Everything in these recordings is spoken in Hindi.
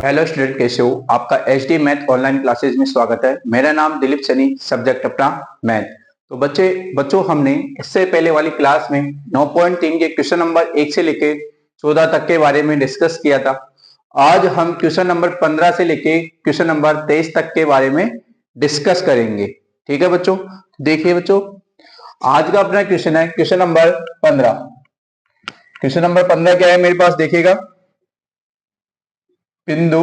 हेलो स्टूडेंट, कैसे हो? आपका एचडी मैथ ऑनलाइन क्लासेज में स्वागत है। मेरा नाम दिलीप सनी, सब्जेक्ट अपना मैथ। तो बच्चों हमने इससे पहले वाली क्लास में 9.3 के क्वेश्चन नंबर 1 से लेके 14 तक के बारे में डिस्कस किया था। आज हम क्वेश्चन नंबर 15 से लेके क्वेश्चन नंबर 23 तक के बारे में डिस्कस करेंगे। ठीक है बच्चों, देखिए बच्चों, आज का अपना क्वेश्चन है क्वेश्चन नंबर 15। क्वेश्चन नंबर 15 क्या है मेरे पास, देखिएगा। बिंदु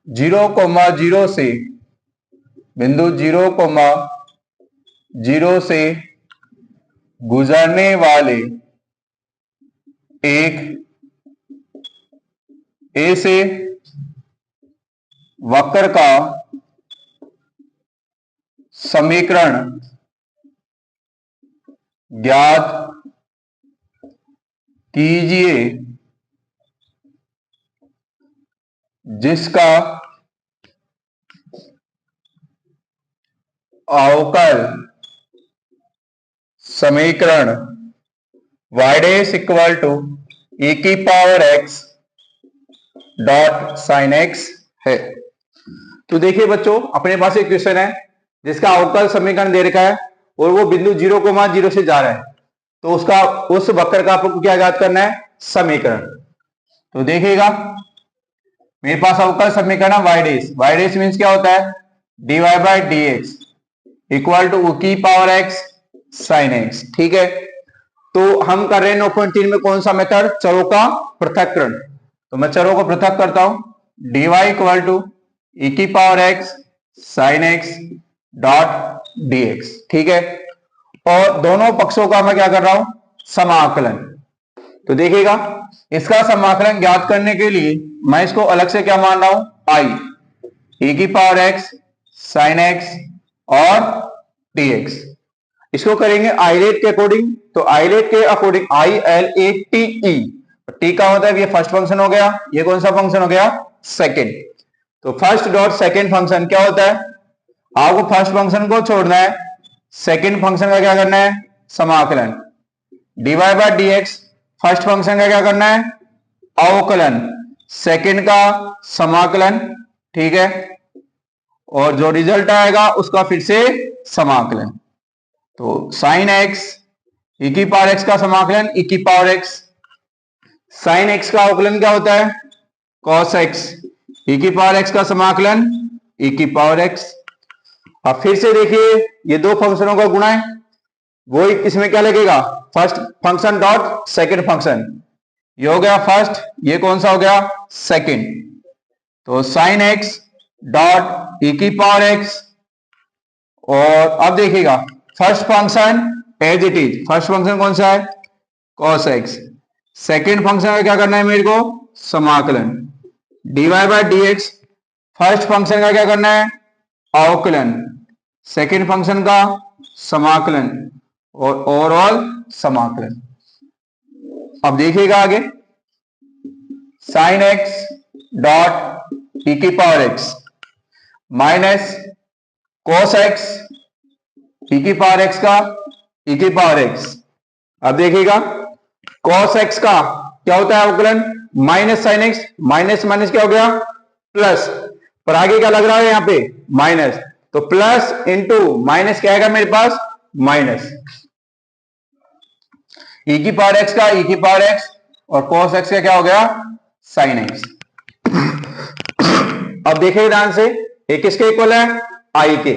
0,0 से बिंदु 0,0 से गुजरने वाले एक ऐसे वक्र का समीकरण ज्ञात कीजिए जिसका अवकल समीकरण y dash equal to e की power x dot sine x है। तो देखिए बच्चों, अपने पास एक क्वेश्चन है जिसका अवकल समीकरण दे रखा है और वो बिंदु 0,0 से जा रहा है। तो उस वक्र का आपको क्या ज्ञात करना है? समीकरण। तो देखिएगा, मेरे पास अवकल समीकरण है y डैश मीन्स क्या होता है? dy by D X equal to की पावर x साइन x। ठीक है, तो हम कर रहे हैं 9.3 में कौन सा मेथड? चरों का पृथक्करण। तो मैं चरों को पृथक करता हूं। dy इक्वल टू ई की power x sine x dot dx। ठीक है, और दोनों पक्षों का मैं क्या कर रहा हूं? समाकलन। तो देखिएगा, इसका समाकलन ज्ञात करने के लिए मैं इसको अलग से क्या मान रहा हूं? आई e की पावर x साइन x और dx। इसको करेंगे आइलेट के अकॉर्डिंग। तो आइलेट के अकॉर्डिंग ILATE, टी का होता है, ये फर्स्ट फंक्शन हो गया, ये कौन सा फंक्शन हो गया? सेकंड। तो फर्स्ट डॉट सेकंड फंक्शन क्या होता है? आपको फर्स्ट फंक्शन को छोड़ना है, सेकंड फंक्शन का क्या करना है? समाकलन। dy by D x, first function का क्या करना है? अवकलन, सेकंड का समाकलन। ठीक है, और जो रिजल्ट आएगा उसका फिर से समाकलन। तो साइन x e की पावर x का समाकलन e की पावर x, साइन x का अवकलन क्या होता है? cos x, e की पावर x का समाकलन e की पावर x। अब फिर से देखिए, ये दो फंक्शनों का गुणा है, वो इसमें क्या लगेगा? First function dot second function. ये हो गया फर्स्ट, ये कौन सा हो गया? सेकंड। तो साइन x डॉट e की पावर x, और अब देखिएगा first function as it is. First function कौन सा है? cos x। सेकेंड फंक्शन का क्या करना है मेरे को? समाकलन। dy by D x, first function का क्या करना है? अवकलन, सेकेंड फंक्शन का समाकलन और ओवरऑल समाकलन। अब देखिएगा आगे, साइन x डॉट e की power x minus cos x e की पावर x का e की पावर x। अब देखिएगा, cos x का क्या होता है? अवकलन minus sine x, minus minus क्या हो गया? प्लस, पर आगे क्या लग रहा है यहां पे? माइनस। तो प्लस इंटू माइनस क्या आएगा मेरे पास? माइनस। e की पावर x का e की पावर x और cos x का क्या हो गया? Sine x। अब देखिए ध्यान से, ये किसके इक्वल है? i के।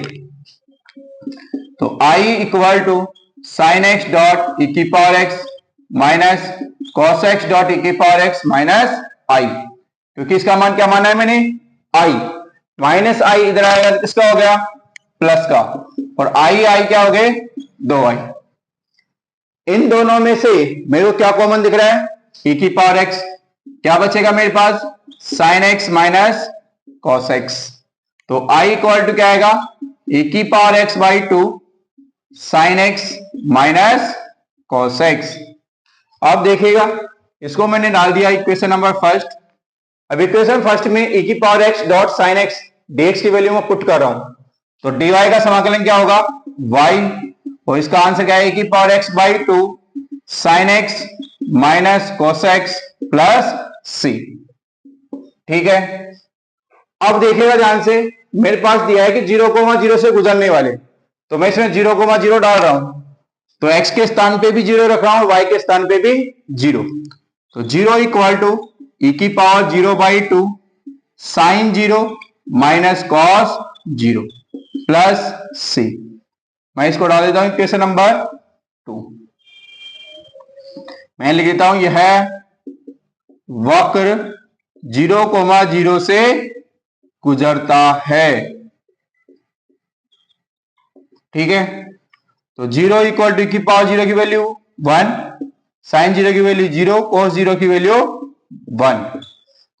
तो i equal to sine x dot e की power x minus cos x dot e की पावर x माइनस i, क्योंकि इसका मान क्या माना है मैंने? i। माइनस i इधर आएगा तो किसका हो गया? प्लस का, और i क्या हो गए? 2i। इन दोनों में से मेरे को क्या कॉमन दिख रहा है? e की पावर x। क्या बचेगा मेरे पास? Sine x minus cos x। तो i इक्वल टू क्या आएगा? e की power x by 2 sine x minus cos x। अब देखिएगा, इसको मैंने डाल दिया इक्वेशन नंबर फर्स्ट। अब इक्वेशन फर्स्ट में e की power x dot sine x dx की वैल्यू में पुट कर रहा हूं। तो dy का समाकलन क्या होगा? y, और इसका आंसर क्या है? e की power x by 2 sine x minus cos x plus c। ठीक है। अब देखिएगा ध्यान से, मेरे पास दिया है कि 0,0 से गुजरने वाले, तो मैं इसमें 0,0 डाल रहा हूं, तो x के स्थान पे भी 0 रख रहा हूं, y के स्थान पे भी 0। तो 0 इक्वल टू e की power 0/2 sine 0 minus cos 0 plus c। मैं इसको डाल देता हूं इक्वेशन नंबर 2। मैं लिख देता हूं, यह वक्र 0,0 से गुजरता है। ठीक है, तो 0 इक्वल टू की पावर 0 की वैल्यू 1, साइन 0 की वैल्यू 0, कॉस 0 की वैल्यू 1।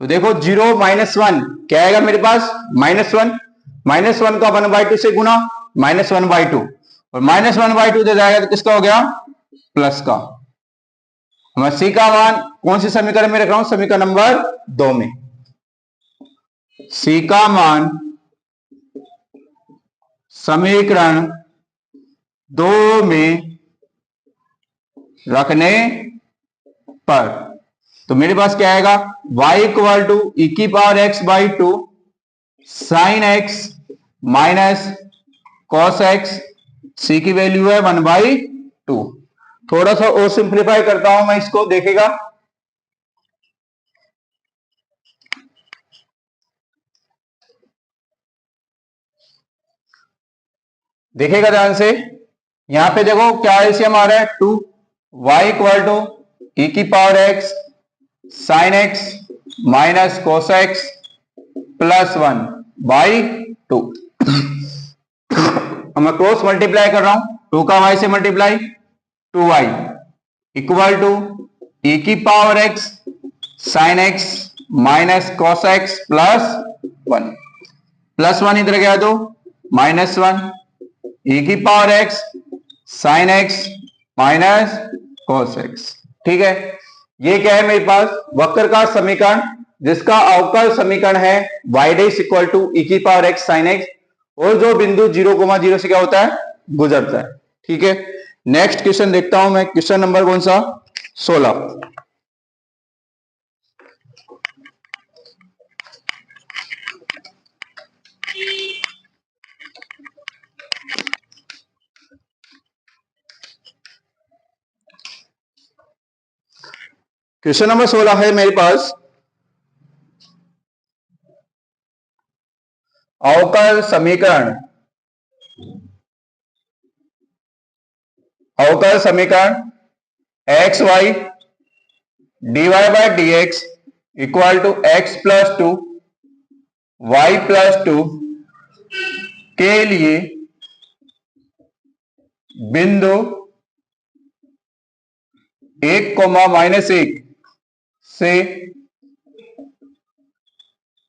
तो देखो 0 माइनस 1 क्या आएगा मेरे पास, -1। -1 का 1/2 से गुना, -1/2, और -1/2 दे जाएगा तो किसका हो गया, प्लस का। मैं सी का मान कौन से समीकरण में रख रहा हूं, समीकरण नंबर 2 में। सी का मान समीकरण 2 में रखने पर, तो मेरे पास क्या आएगा, y इक्वल टू ई की power x/2 sine x minus cos x, c की वैल्यू है 1/2। थोड़ा सा और सिंप्लीफाई करता हूं मैं इसको, देखेगा। देखेगा ध्यान से, यहां पे देखो क्या एलसीएम आ रहा है, 2, y इक्वल टू ई की power x sine x minus cos x plus 1/2। मैं क्रॉस मल्टीप्लाई कर रहा हूं, 2 का y से multiply, 2y equal to E की power x sine x minus cos x plus 1, plus 1 इधर गया तो -1, ई की power x sine x minus cos x। ठीक है, ये क्या है मेरे पास, वक्र का समीकरण जिसका अवकल समीकरण है y dash equal to E की पावर x साइन x, और जो बिंदु 0,0 से क्या होता है, गुजरता है। ठीक है, नेक्स्ट क्वेश्चन देखता हूं मैं, क्वेश्चन नंबर कौन सा, 16। क्वेश्चन नंबर 16 है मेरे पास, अवकल समीकरण, अवकल समीकरण X Y dy by dx equal to x plus 2 y plus 2 के लिए बिंदु 1,-1 से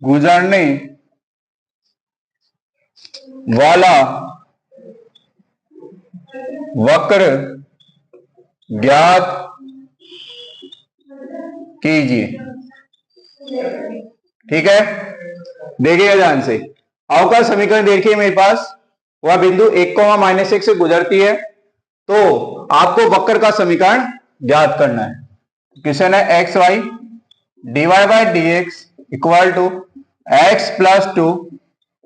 गुजरने वाला वक्र ज्ञात कीजिए। ठीक है, देखिएगा ध्यान से, अवकल समीकरण देखिए मेरे पास, वह बिंदु 1,-1 से गुजरती है, तो आपको वक्र का समीकरण ज्ञात करना है। क्वेश्चन है X Y dy by dx equal to x plus 2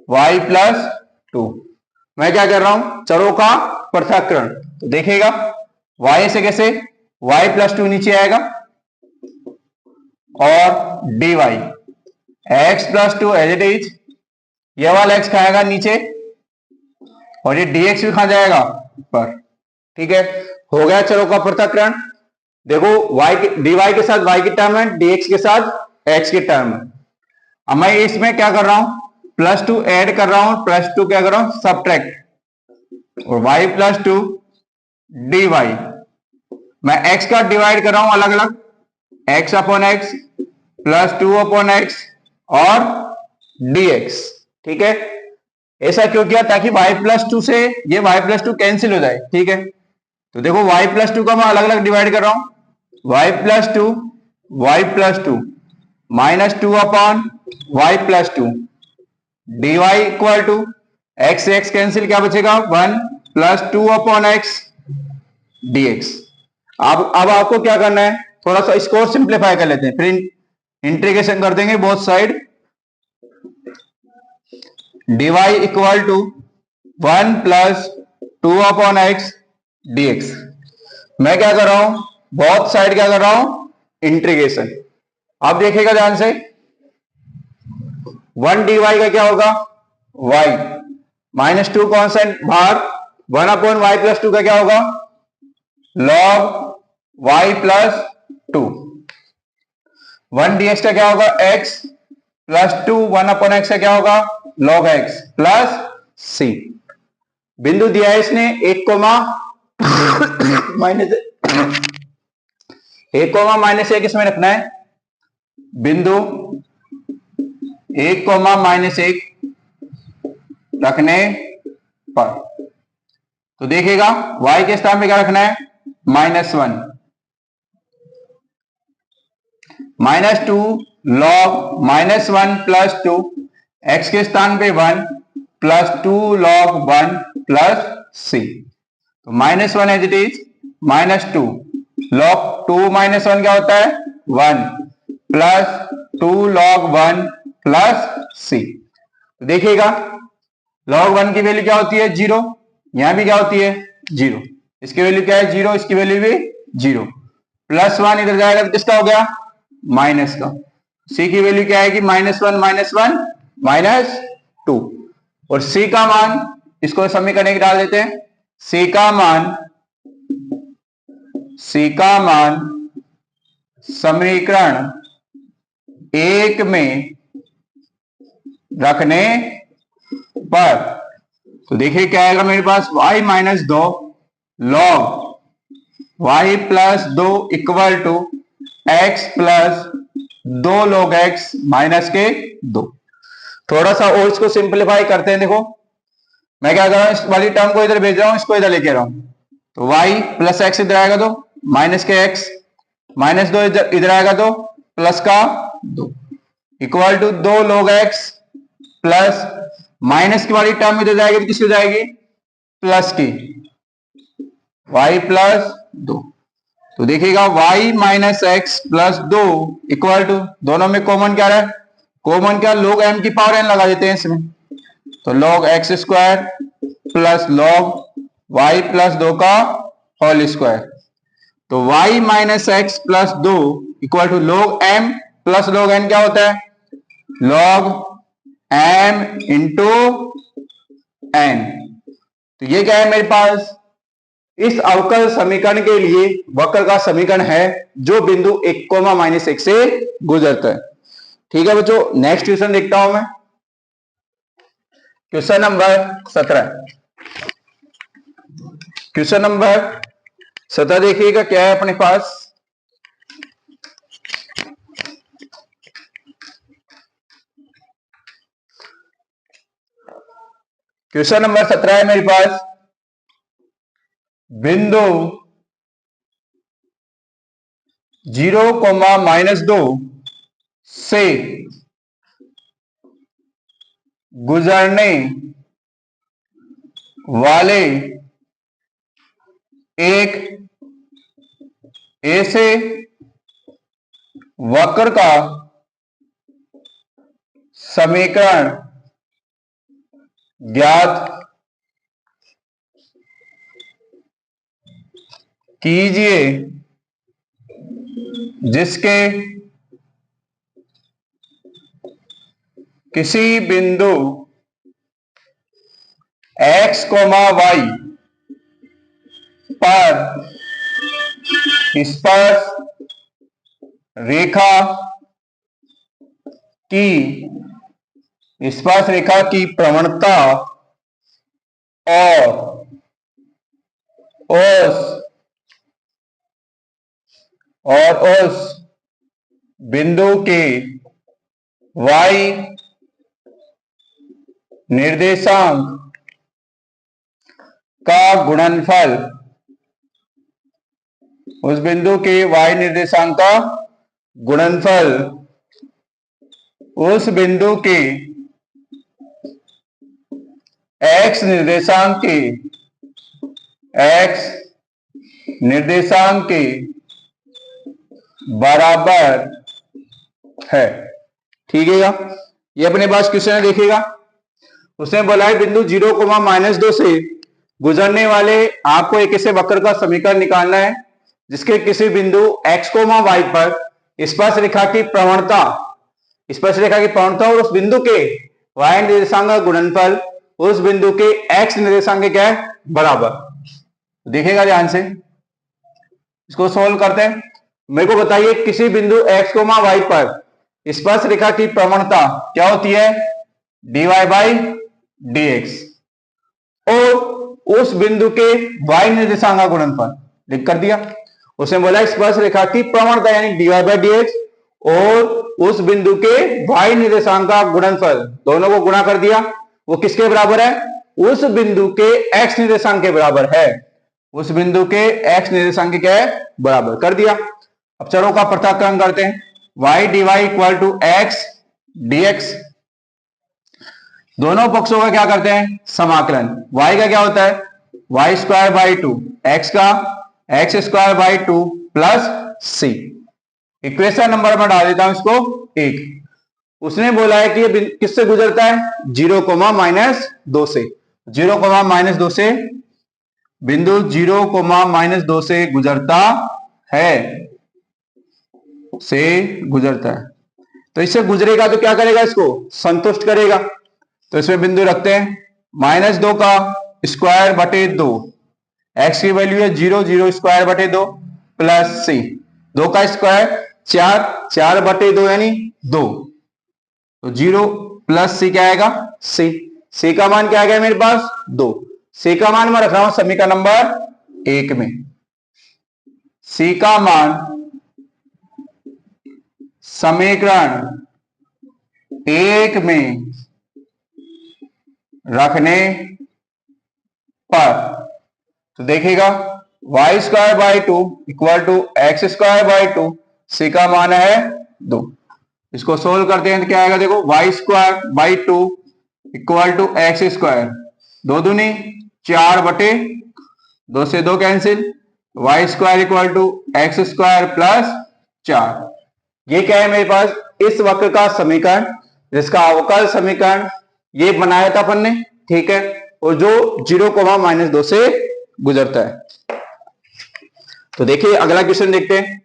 y plus 2। मैं क्या कर रहा हूं, चरों का पृथक्करण। तो देखिएगा y से कैसे, y प्लस 2 नीचे आएगा, और dy x plus 2 as it is, ये वाला x खाएगा नीचे, और ये dx भी खा जाएगा ऊपर। ठीक है, हो गया चरों का पृथक्करण। देखो dy के साथ y की टर्म है, dx के साथ x की टर्म है। अब मैं इसमें क्या कर रहा हूं, +2 ऐड कर रहा हूं, +2 क्या कर रहा हूं, सब्ट्रैक्ट, और y प्लस 2 dy, मैं x का डिवाइड कर रहा हूं अलग अलग, x upon x plus 2 upon x और dx। ठीक है, ऐसा क्यों किया, ताकि y प्लस 2 से ये y प्लस 2 कैंसिल हो जाए। ठीक है, तो देखो y प्लस 2 का मैं अलग अलग डिवाइड कर रहा हूं, y plus 2 minus 2 upon y plus 2 dy equal to x से x कैंसिल, क्या बचेगा 1 प्लस 2 अपॉन x dx। अब आपको क्या करना है, थोड़ा सा इसको सिंप्लीफाई कर लेते हैं, फिर इंटीग्रेशन कर देंगे both side. dy equal to 1 plus 2/x dx। मैं क्या कर रहा हूं, बहुत साइड क्या कर रहा हूं, इंटीग्रेशन। अब देखिएगा ध्यान से, 1 dy का क्या होगा, y माइनस 2 कॉन्स्टेंट भाग 1/y प्लस 2 का क्या होगा, log y प्लस 2। 1 dx का क्या होगा, x प्लस 2 1/x का क्या होगा, log x प्लस c। बिंदु दिया है इसने 1 कोमा -1 इसमें रखना है, बिंदु 1 रखने पर। तो देखिएगा y के स्थान पे क्या रखना है, -1, -2 log -1 प्लस 2, x के स्थान पे 1 प्लस 2 log 1 प्लस c। तो -1 एज इट इज, -2 log 2 -1 क्या होता है, 1 प्लस 2 log 1 प्लस c। तो देखिएगा log 1 की वैल्यू क्या होती है, 0, यहां भी क्या होती है, 0, इसकी वैल्यू क्या है, 0, इसकी वैल्यू भी 0, प्लस 1 इधर जाएगा तो किसका हो गया, माइनस का। c की वैल्यू क्या आएगी, -1 -2, और c का मान, इसको समीकरण एक डाल देते हैं, c का मान समीकरण 1 में रखने पर, तो देखिए क्या आएगा मेरे पास, y -2 log y plus 2 equal to x plus 2 log x minus के 2। थोड़ा सा और इसको सिंप्लीफाई करते हैं। देखो मैं क्या कर रहा हूं, इस वाली टर्म को इधर भेज रहा हूं, इसको इधर लेके आ रहा हूं, तो y प्लस एक्स इधर आएगा तो माइनस के x, -2 इधर आएगा तो प्लस का 2 equal to 2 log x plus minus की वाली टर्म इधर जाएगी तो किसकी जाएगी, प्लस की, y प्लस 2। तो देखिएगा y minus X plus 2 equal to, दोनों में कॉमन क्या है, कॉमन क्या, log m की पावर n लगा देते हैं इसमें, तो log x square plus log y plus 2 का होल स्क्वायर। तो y minus X plus 2 equal to log m plus log n क्या होता है, log m इंटू n। तो ये क्या है मेरे पास, इस अवकल समीकरण के लिए वक्र का समीकरण है जो बिंदु 1, -1 से गुजरता है। ठीक है बच्चों, नेक्स्ट क्वेश्चन देखता हूं मैं, क्वेश्चन नंबर 17। क्वेश्चन नंबर 17 देखिएगा क्या है अपने पास, क्वेश्चन नंबर 17 है मेरे पास, बिंदु 0, -2 से गुजरने वाले एक ऐसे वक्र का समीकरण ज्ञात कीजिए जिसके किसी बिंदु x, y पर स्पर्श रेखा की प्रवणता और उस बिंदु के y निर्देशांक का गुणनफल, उस बिंदु के y निर्देशांक का गुणनफल उस बिंदु के x निर्देशांक के बराबर है। ठीक है, ये अपने पास क्वेश्चन है, देखिएगा उसने बोला है बिंदु 0, -2 से गुजरने वाले आपको एक ऐसे वक्र का समीकरण निकालना है जिसके किसी बिंदु x, y पर स्पर्श रेखा की प्रवणता और उस बिंदु के y निर्देशांक का गुणनफल उस बिंदु के x निर्देशांक के क्या है बराबर। देखिएगा ध्यान से, इसको सोल्व करते हैं। मेरे को बताइए किसी बिंदु x, y पर स्पर्श रेखा की प्रवणता क्या होती है, dy/dx, और उस बिंदु के y निर्देशांक का गुणनफल लिख कर दिया। उसने बोला स्पर्श रेखा की प्रवणता यानी dy/dx और उस बिंदु के y निर्देशांक का गुणनफल, दोनों को गुणा कर दिया। वो किसके बराबर है, उस बिंदु के x निर्देशांक के बराबर है, उस बिंदु के x निर्देशांक के क्या है बराबर कर दिया। अब चरों का पृथक्करण करते हैं। y dy equal to x dx, दोनों पक्षों का क्या करते हैं समाकलन। y का क्या होता है y²/2, x का x²/2 plus c। Equation number में डाल देता हूं इसको 1। उसने बोला है कि ये किससे गुजरता है 0, -2 से, 0, -2 से, बिंदु 0, -2 से गुजरता है, तो इससे गुजरेगा तो क्या करेगा, इसको संतुष्ट करेगा। तो इसमें बिंदु रखते हैं -2 का स्क्वायर/2, x की वैल्यू है 0, 0²/2 प्लस c, 2 का स्क्वायर 4, 4/2 यानी 2, तो 0 प्लस c क्या आएगा c का मान क्या आ गया मेरे पास 2। c का मान मैं रख रहा हूं समीकरण नंबर 1 में, c का मान समीकरण 1 में रखने पर तो देखिएगा y²/2 equal to x²/2, c का मान है 2। इसको सोल्व करते हैं तो क्या आएगा, देखो y²/2 इक्वल टू x², 2 दूनी 4/2 से 2 cancel, y² equal to x² plus 4। ये क्या है मेरे पास इस वक्र का समीकरण, जिसका अवकल समीकरण ये बनाया था अपन ने, ठीक है, और जो 0, -2 से गुजरता है। तो देखिए अगला क्वेश्चन देखते हैं।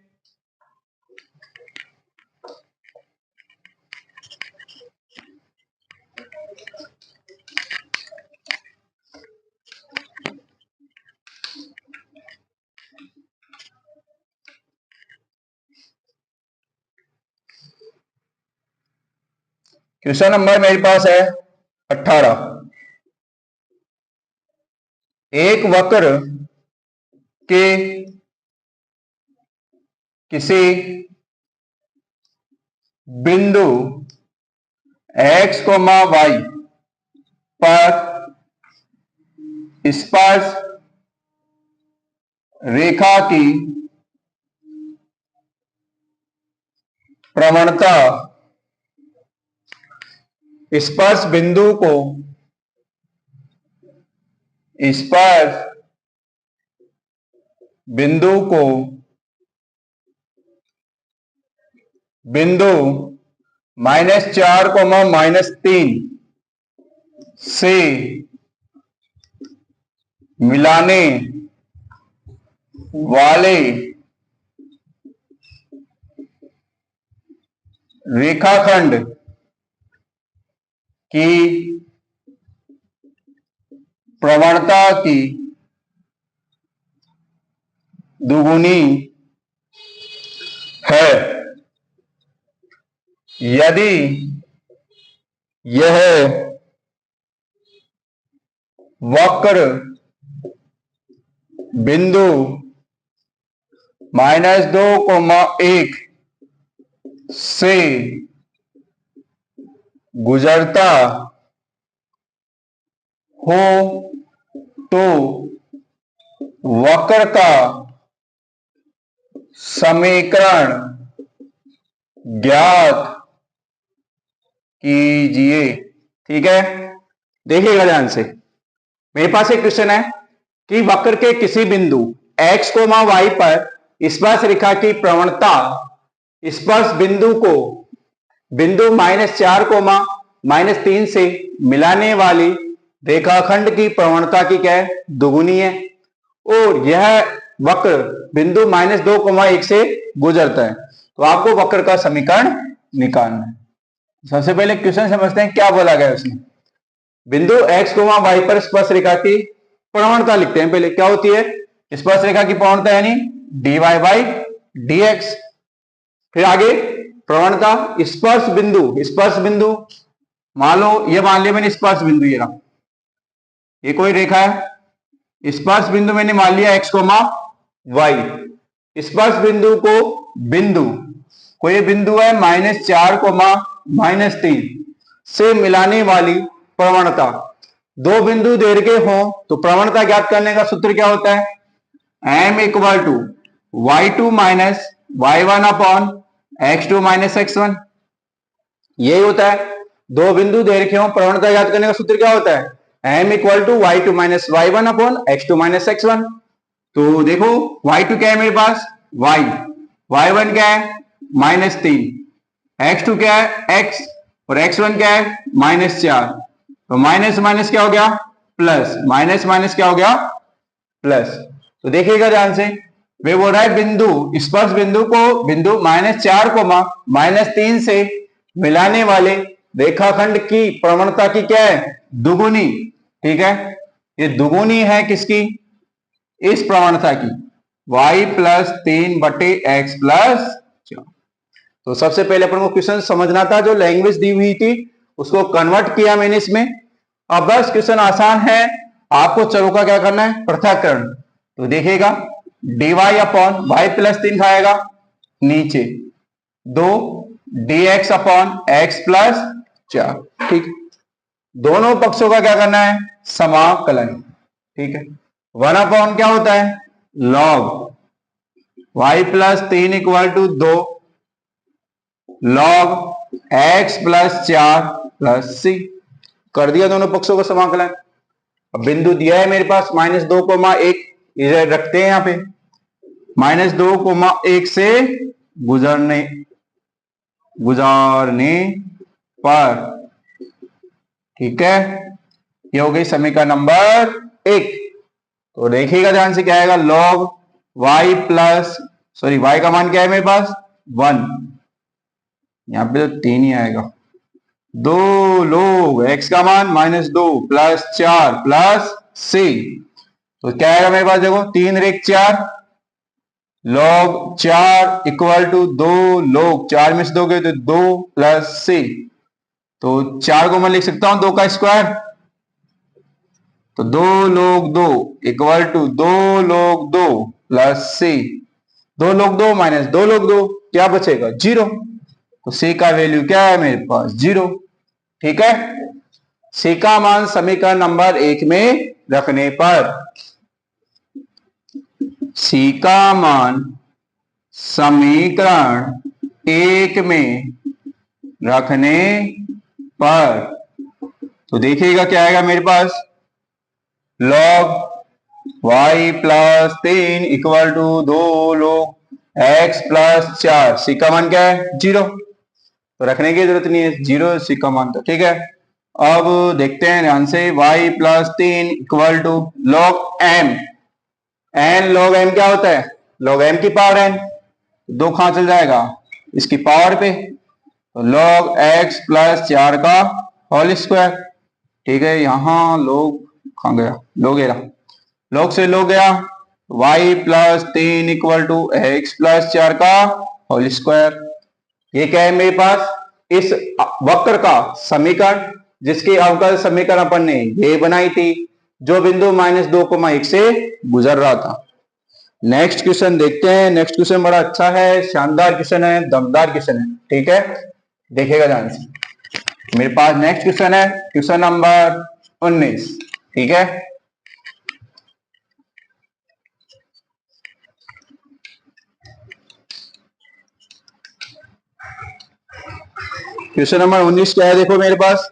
क्वेश्चन नंबर मेरे पास है 18। एक वक्र के किसी बिंदु x, y पर स्पर्श रेखा की प्रवणता स्पर्श बिंदु को बिंदु -4, -3 से मिलाने वाले रेखाखंड की प्रवणता की दुगुनी है यदि यह वक्र बिंदु -2, 1 से गुजरता हो तो वक्र का समीकरण ज्ञात कीजिए। ठीक है, देखिएगा ध्यान से। मेरे पास एक क्वेश्चन है कि वक्र के किसी बिंदु x, y पर स्पर्श रेखा की प्रवणता स्पर्श बिंदु को बिंदु -4, -3 से मिलाने वाली रेखाखंड की प्रवणता की क्या है, दुगुनी है, और यह वक्र बिंदु -2,1 से गुजरता है। तो आपको वक्र का समीकरण निकालना है। सबसे पहले क्वेश्चन समझते हैं, क्या बोला गया उसमें। बिंदु x, y पर स्पर्श रेखा की प्रवणता लिखते हैं। पहले क्या होती है स्पर्श रेखा की प्रवणता, यानी dy बाई dx। फिर आगे प्रवणता स्पर्श बिंदु मान लो, ये मान लिया मैंने स्पर्श बिंदु, ये कोई रेखा है, स्पर्श बिंदु मैंने मान लिया x, y। स्पर्श बिंदु को कोई बिंदु है -4, -3 से मिलाने वाली प्रवणता, दो बिंदु दे रखे हो तो प्रवणता ज्ञात करने का सूत्र क्या होता है, m equal to y2 minus y1 upon x2 minus x1। यही होता है, दो बिंदु दे रखे हो, प्रवणता ज्ञात करने का सूत्र क्या होता है, m equal to y2 minus y1 upon x2 minus x1। तो देखो y2 क्या है मेरे पास y, y1 क्या है -3, x2 क्या है x, और x1 क्या है -4। तो माइनस माइनस क्या हो गया प्लस, माइनस माइनस क्या हो गया प्लस। तो देखिएगा ध्यान से, वे बोल रहा है बिंदु स्पर्श बिंदु को बिंदु -4, -3 से मिलाने वाले रेखाखंड की प्रवणता की क्या है, दुगुनी। ठीक है, ये दुगुनी है किसकी, इस प्रवणता की, y प्लस 3/x प्लस 4। तो सबसे पहले अपन को क्वेश्चन समझना था, जो लैंग्वेज दी हुई थी उसको कन्वर्ट किया मैंने इसमें। अब बस क्वेश्चन आसान है, आपको चरों का क्या करना है, पृथक्करण। तो देखिएगा dy अपॉन y प्लस 3 खाएगा नीचे, 2 dx अपॉन x प्लस 4। ठीक, दोनों पक्षों का क्या करना है, समाकलन। ठीक है, 1 अपॉन क्या होता है log y plus 3 equal to 2 log x plus 4 plus c। कर दिया दोनों पक्षों का समाकलन। अब बिंदु दिया है मेरे पास -2,1, इधर रखते हैं यहां पे, -2,1 से गुजरने पर। ठीक है, ये हो गई समीकरण नंबर 1। तो देखिएगा ध्यान से, क्या आएगा log y plus, sorry y का मान क्या है मेरे पास 1, यहां पे तो 3 ही आएगा, 2 लोग x का मान -2 प्लस 4 प्लस c। तो क्या आएगा मेरे पास, देखो 3 रेख 4, लॉग 4 इक्वल टू 2 लोग 4 में से दोगे तो 2 प्लस c। तो 4 को मैं लिख सकता हूं 2 का स्क्वायर, तो 2 लोग 2 इक्वल टू 2 लोग 2 प्लस c। 2 लोग 2 माइनस 2 लोग 2, क्या बचेगा 0। तो c का वैल्यू क्या है मेरे पास 0। ठीक है, c का मान समीकरण नंबर 1 में रखने पर, c का मान समीकरण 1 में रखने पर, तो देखिएगा क्या आएगा मेरे पास log y plus 3 equal to 2 log x plus 4, c का मान क्या है 0, तो रखने की जरूरत नहीं है 0 c का मान। तो ठीक है, अब देखते हैं ध्यान से, y plus 3 equal to log m, n log m क्या होता है लॉग m की पावर n, 2 कहां चल जाएगा इसकी पावर पे, तो लॉग x प्लस 4 का होल स्क्वायर। ठीक है, यहां लोग कहां गया, लोग लॉग से लोग गया, y plus 3 equal to X plus 4 का होल स्क्वायर। ये क्या है मेरे पास, इस वक्र का समीकरण, जिसकी अवकल समीकरण अपन ने ये बनाई थी, जो बिंदु -2,1 से गुजर रहा था। नेक्स्ट क्वेश्चन देखते हैं। नेक्स्ट क्वेश्चन बड़ा अच्छा है, शानदार क्वेश्चन है, दमदार क्वेश्चन है। ठीक है, देखिएगा ध्यान से, मेरे पास नेक्स्ट क्वेश्चन है क्वेश्चन नंबर 19। ठीक है, क्वेश्चन नंबर 19 क्या है, देखो मेरे पास,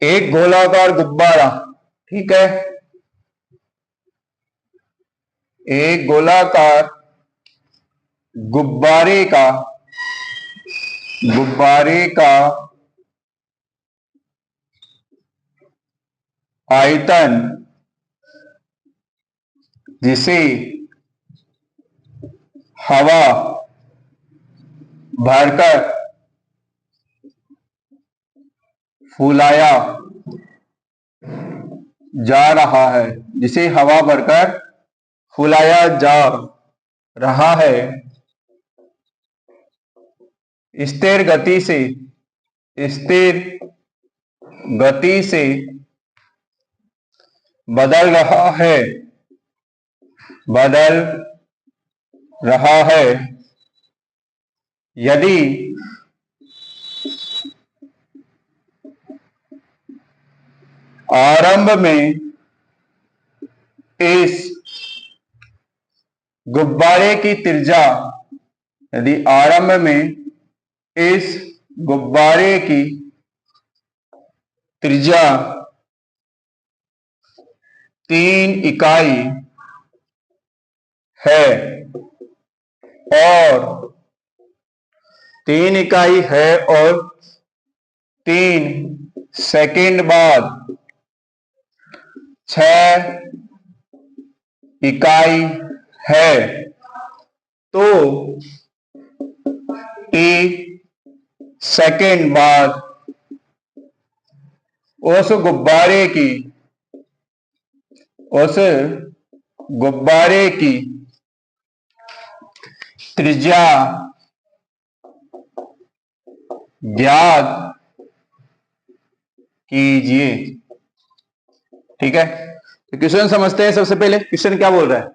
एक गोलाकार गुब्बारा, ठीक है, एक गोलाकार गुब्बारे का गुब्बारे का आयतन जिसे हवा भरकर फुलाया जा रहा है, जिसे हवा भरकर फुलाया जा रहा है, स्थिर गति से बदल रहा है यदि आरंभ में इस गुब्बारे की त्रिज्या, यदि आरंभ में इस गुब्बारे की त्रिज्या 3 इकाई है और 3 इकाई है और 3 सेकंड बाद 6 इकाई है, तो टी सेकंड बाद उस गुब्बारे की त्रिज्या ज्ञात कीजिए। ठीक है, तो क्वेश्चन समझते हैं। सबसे पहले क्वेश्चन क्या बोल रहा है,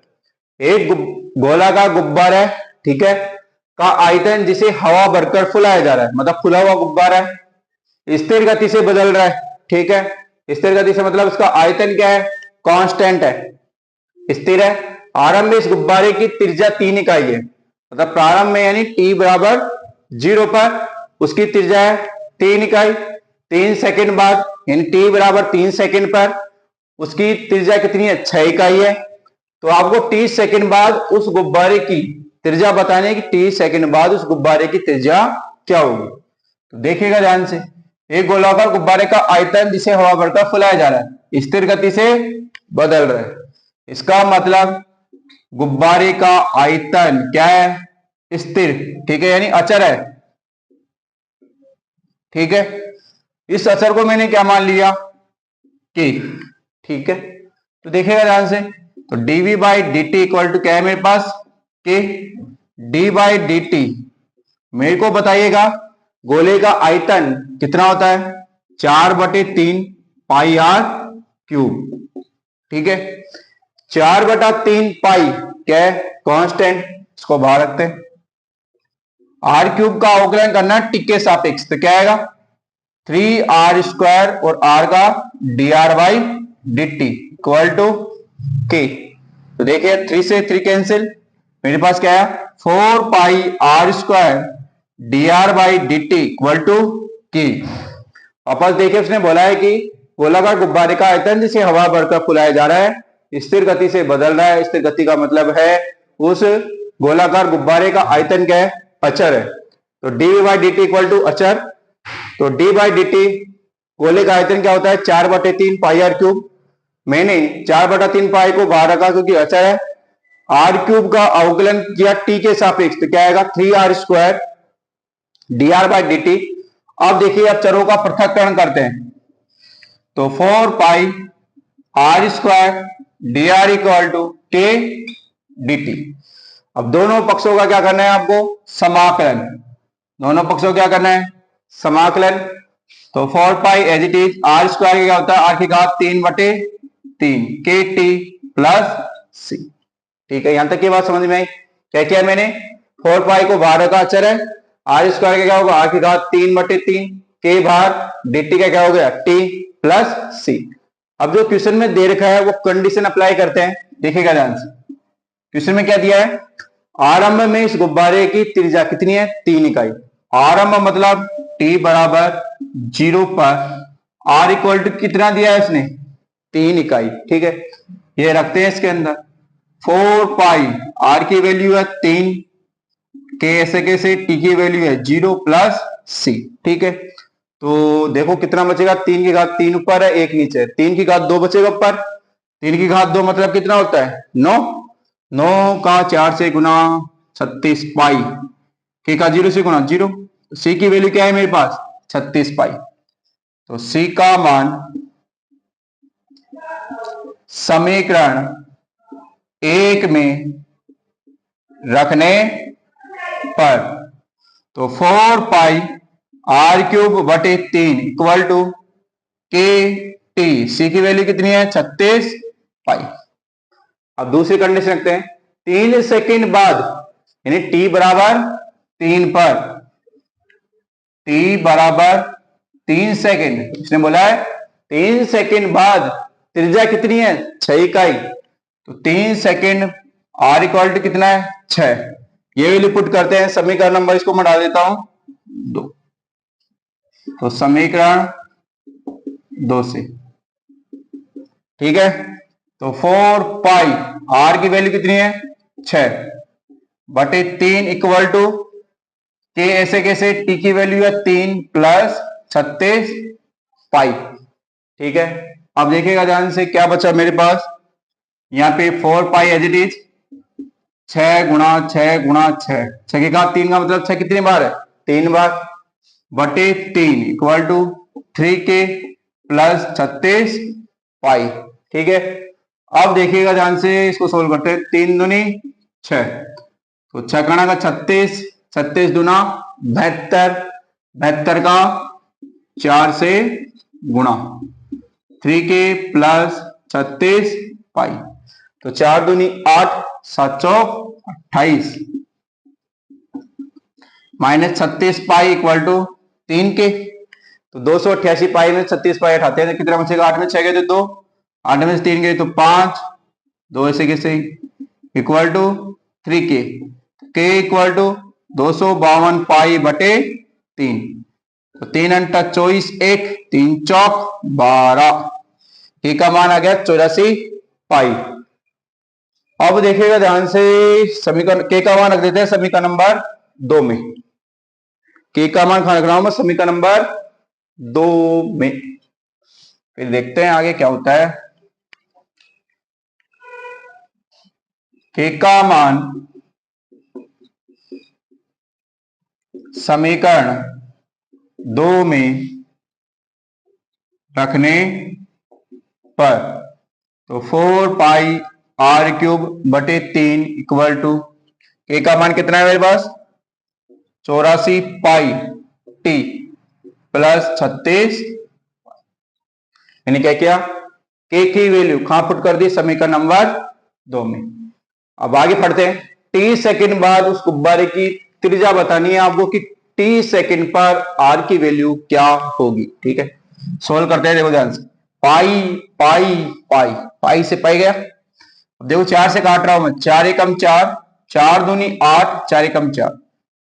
एक गोलाकार गुब्बारा है, ठीक है, का आयतन जिसे हवा भरकर फुलाया जा रहा है, मतलब खुला हुआ गुब्बारा है, स्थिर गति से बदल रहा है। ठीक है, स्थिर गति से मतलब इसका आयतन क्या है, कांस्टेंट है, स्थिर है। आरंभ में इस गुब्बारे की त्रिज्या 3 इकाई है, मतलब प्रारंभ में यानी t बराबर 0 पर उसकी त्रिज्या है 3 इकाई। 3 सेकंड बाद यानी t बराबर 3 सेकंड पर उसकी त्रिज्या कितनी है, 6 इकाई है। तो आपको 30 सेकंड बाद उस गुब्बारे की त्रिज्या बताने की 30 सेकंड बाद उस गुब्बारे की त्रिज्या क्या होगी। तो देखिएगा ध्यान से, एक गोलाकार गुब्बारे का आयतन जिसे हवा भरकर फुलाया जा रहा है, स्थिर गति से बदल रहा है, इसका मतलब गुब्बारे का आयतन क्या है, स्थिर, ठीक है, यानी अचर है। ठीक है, इस अचर को मैंने क्या मान लिया, के। ठीक है, तो देखिएगा ध्यान से, तो dv by D T equal to क्या है मेरे पास, के। डी बाई डी टी मेरे को बताइएगा गोले का आयतन कितना होता है, 4/3 पाई आर क्यूब। ठीक है, 4/3 पाई क्या है, कांस्टेंट, इसको बाहर रखते हैं। आर क्यूब का अवकलन करना टी के सापेक्ष, तो क्या आएगा 3r² और r का dr by D T equal to K. तो देखिए 3 से 3 कैंसिल, मेरे पास क्या है 4 pi r² dr by D T equal to K. वापस देखिए उसने बोला है कि गोलाकार गुब्बारे का आयतन जिसे हवा भरकर फुलाया जा रहा है स्थिर गति से बदल रहा है। स्थिर गति का मतलब है उस गोलाकार गुब्बारे का आयतन क्या है, अचर है। तो D by D T equal to अचर, तो डी बाई डी टी गोले का आयतन क्या होता है 4/3 पाई आर क्यूब। मैंने 4/3 पाई को बाहर रखा क्योंकि अचर है। आर क्यूब का अवकलन किया टी के सापेक्ष, तो क्या आएगा 3r² dr by D T. अब देखिए अब चरों का पृथक्करण करते हैं, तो 4 pi r² dr equal to के डी टी। अब दोनों पक्षों का क्या करना है आपको, समाकलन, दोनों पक्षों को क्या करना है, समाकलन। तो 4 पाई एज इट इज r² क्या होता है, r की घात 3/3 के टी प्लस सी। ठीक है, यहां तक की बात समझ में आई। क्या किया मैंने, 4 पाई को बाहर रखा, अचर है, r² का क्या होगा, r की घात 3/3 के बाहर डी टी का क्या हो गया टी प्लस सी। अब जो क्वेश्चन में दे रखा है वो कंडीशन अप्लाई करते हैं, देखिएगा ध्यान से। क्वेश्चन में क्या दिया है, आरंभ में इस गुब्बारे की त्रिज्या कितनी है, 3 इकाई। आरंभ मतलब t बराबर 0 पर r इक्वल टू कितना दिया है इसने, 3 इकाई। ठीक है, ये रखते हैं इसके अंदर 4 पाई r की वैल्यू है 3 के ऐसे कैसे, टी की वैल्यू है 0 प्लस सी, ठीक है। तो देखो कितना बचेगा, 3 की घात 3 ऊपर है 1 नीचे है, 3 की घात 2 बचेगा ऊपर, 3 की घात 2 मतलब कितना होता है 9, 9 का 4 से गुना 36 पाई, के का 0 से गुना 0, सी की वैल्यू क्या है मेरे पास 36 पाई। तो सी का मान समीकरण 1 में रखने पर तो 4 पाई आर क्यूब बटे 3 इक्वल टू के टी, सी की वैल्यू कितनी है 36 पाई। अब दूसरी कंडीशन रखते हैं, 3 सेकंड बाद यानी टी बराबर 3 पर, टी बराबर 3 सेकंड, इसने बोला है 3 सेकंड बाद त्रिज्या कितनी है 6 इकाई, तो 3 सेकंड आर इक्वल टू कितना है 6, ये वैल्यू पुट करते हैं, समीकरण नंबर इसको मैं डाल देता हूं 2, तो समीकरण 2 से, ठीक है। तो 4 पाई आर की वैल्यू कितनी है 6 बटे 3 इक्वल टू के ऐसे कैसे, टी की वैल्यू है 3 प्लस 36 पाई, ठीक है। अब देखिएगा ध्यान से क्या बचा मेरे पास, यहाँ पे 4 पाई एज इट इज 6 गुणा 6 गुणा 6, 6 की घात 3 का मतलब 6 कितनी बार है 3 बार, बटे 3 इक्वल टू 3k प्लस 36 पाई, ठीक है। अब देखिएगा ध्यान से इसको सोल्व करते हैं, 3 दूनी 6, तो 6 का 36, 36 दूना 72, 72 का 4 से गुणा 3k प्लस 36 पाई, तो 4 दूनी 8, 728 minus 36 pi equal to 3k, तो 288 पाई में 36 पाई हटाते हैं, कितना बचेगा 8 में 6 गए तो 2, 8 में से 3 गए तो 5, 2 ऐसे कैसे equal to 3k, k equal to 252 pi बटे 3, तो 3 अंटा 24, 1 3 चौक 12, के का मान आ गया 84 पाई। अब देखिएगा ध्यान से समीकरण के का मान रख देते हैं समीकरण नंबर 2 में, के का मान रख रहा हूं मैं समीकरण नंबर 2 में, फिर देखते हैं आगे क्या होता है। के का मान समीकरण 2 में रखने पर तो 4 पाई आर क्यूब बटे 3 इक्वल टू, के का मान कितना है मेरे पास 84 पाई टी प्लस 36, यानी क्या किया के की वैल्यू कहां पुट कर दी समीकरण नंबर 2 में। अब आगे पढ़ते हैं, टी सेकंड बाद उस गुब्बारे की त्रिज्या बतानी है आपको कि टी सेकंड पर आर की वैल्यू क्या होगी, ठीक है। सोल्व करते हैं, देखो ध्यान से, पाई पाई पाई, पाई से पाई गया, अब देखो 4 से काट रहा हूं मैं, 4 एकम 4, 4 दूनी 8, 4 एकम 4,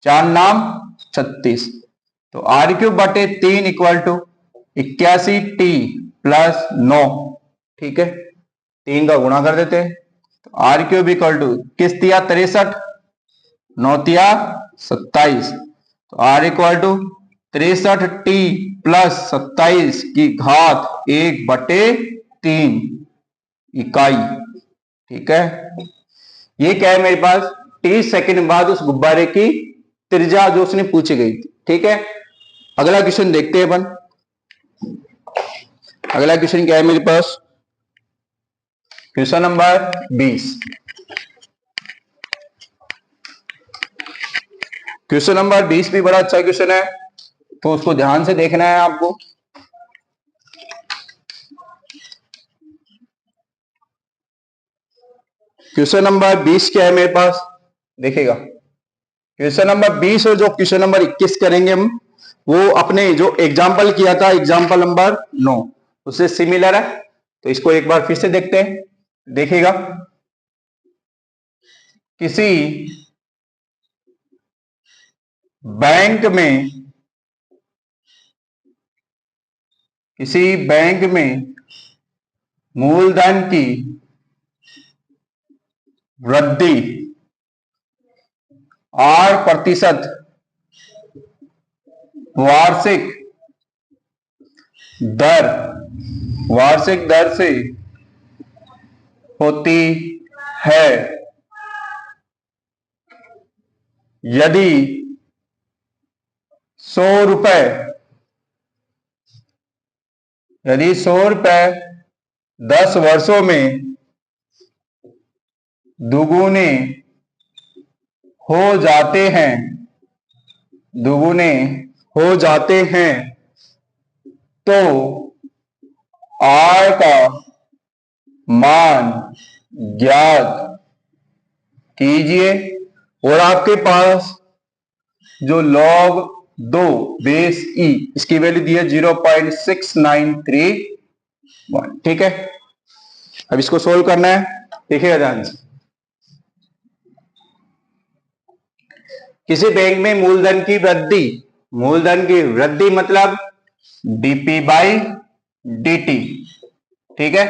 4 नाम 36, तो आर क्यूब बटे 3 इक्वल टू 81 टी प्लस 9, ठीक है, 3 का गुणा कर देते हैं, तो आर क्यूब इक्वल टू किस दिया 63, 9 तिया 27, तो R equal to 63 T plus 27 की घात 1 बटे 3 इकाई, ठीक है। ये क्या है मेरे पास टी सेकंड बाद उस गुब्बारे की त्रिज्या जो उसने पूछी गई थी, ठीक है। अगला क्वेश्चन देखते हैं अपन, अगला क्वेश्चन क्या है मेरे पास, क्वेश्चन नंबर 20, क्वेश्चन नंबर 20 भी बड़ा अच्छा क्वेश्चन है, तो उसको ध्यान से देखना है आपको। क्वेश्चन नंबर 20 क्या है मेरे पास, देखिएगा क्वेश्चन नंबर 20 और जो क्वेश्चन नंबर 21 करेंगे हम, वो अपने जो एग्जाम्पल किया था एग्जाम्पल नंबर 9 उससे सिमिलर है, तो इसको एक बार फिर से देखते हैं। देखिएगा, किसी बैंक में मूलधन की वृद्धि आर प्रतिशत वार्षिक दर से होती है यदि 100 रुपए 10 वर्षों में दुगुने हो जाते हैं तो आय का मान ज्ञात कीजिए। और आपके पास जो log 2 बेस ई इसकी वैल्यू दी है 0.6931। ठीक है, अब इसको सोल्व करना है, देखिएगा ध्यान से। किसी बैंक में मूलधन की वृद्धि मतलब डीपी बाई डीटी, ठीक है,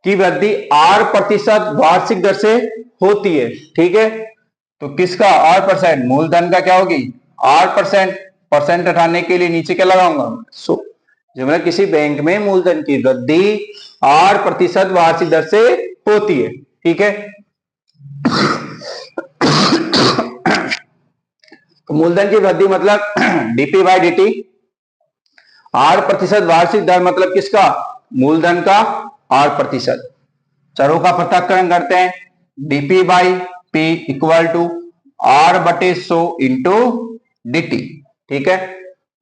की वृद्धि आर प्रतिशत वार्षिक दर से होती है। ठीक है, तो किसका आर परसेंट, मूलधन का क्या होगी आर परसेंट हटाने के लिए नीचे क्या लगाऊंगा जब मतलब किसी बैंक में मूलधन की वृद्धि आर प्रतिशत वार्षिक दर से होती है। ठीक है, तो मूलधन की वृद्धि मतलब डीपी बाई डीटी, आर प्रतिशत वार्षिक दर मतलब किसका, मूलधन का आर प्रतिशत। चरों का पृथक्करण करते हैं, D P by P equal to R बटे 100 इंटू डी। ठीक है,